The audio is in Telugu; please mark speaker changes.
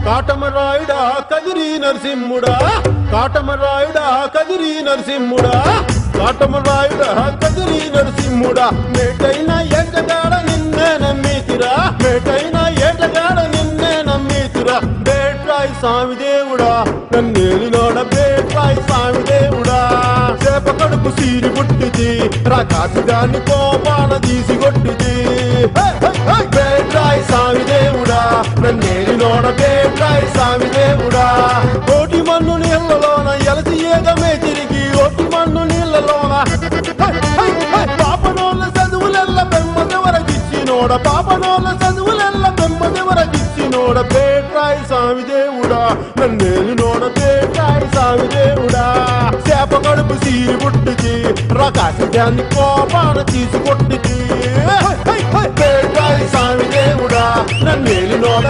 Speaker 1: కాటమరాయుడా కదిరి నరసింహుడా కాటమరాయుడా కదిరి నరసింహుడా కాటమరాయుడా కదిరి నరసింహుడా మేటైన ఏటగాడ నిన్నే నమ్మితిరా మేటైన ఏటగాడ నిన్నే నమ్మితిరా బేట్రాయి స్వామి దేవుడా నన్నేలినోడ బేట్రాయి స్వామి దేవుడా చేప కడుపు సీరి పుట్టిది రాకాసిదాన్ని కోపాన తీసి కొట్టిది బేట్రాయి స్వామి దేవుడా నన్నేలినోడ బేట్రాయి స్వామి దేవుడా కోటి మన్ను నీళ్లలోన ఎలసి ఏగమే తిరిగి ఓటి మన్ను నీళ్లలోన పాపనోళ్ళ చదువులెల్ల బెమ్మదెవరకిచ్చినోడ పాపనోళ్ళ చదువులెల్ల బెమ్మదెవరకిచ్చినోడ బేట్రాయి స్వామి దేవుడా నన్నేలినోడ బేట్రాయి స్వామి దేవుడా చేప కడుపు సీరి పుట్టిది రకాసిదాన్ని కోపాన తీసి కొట్టిది బేట్రాయి స్వామి దేవుడా నన్నేలినోడ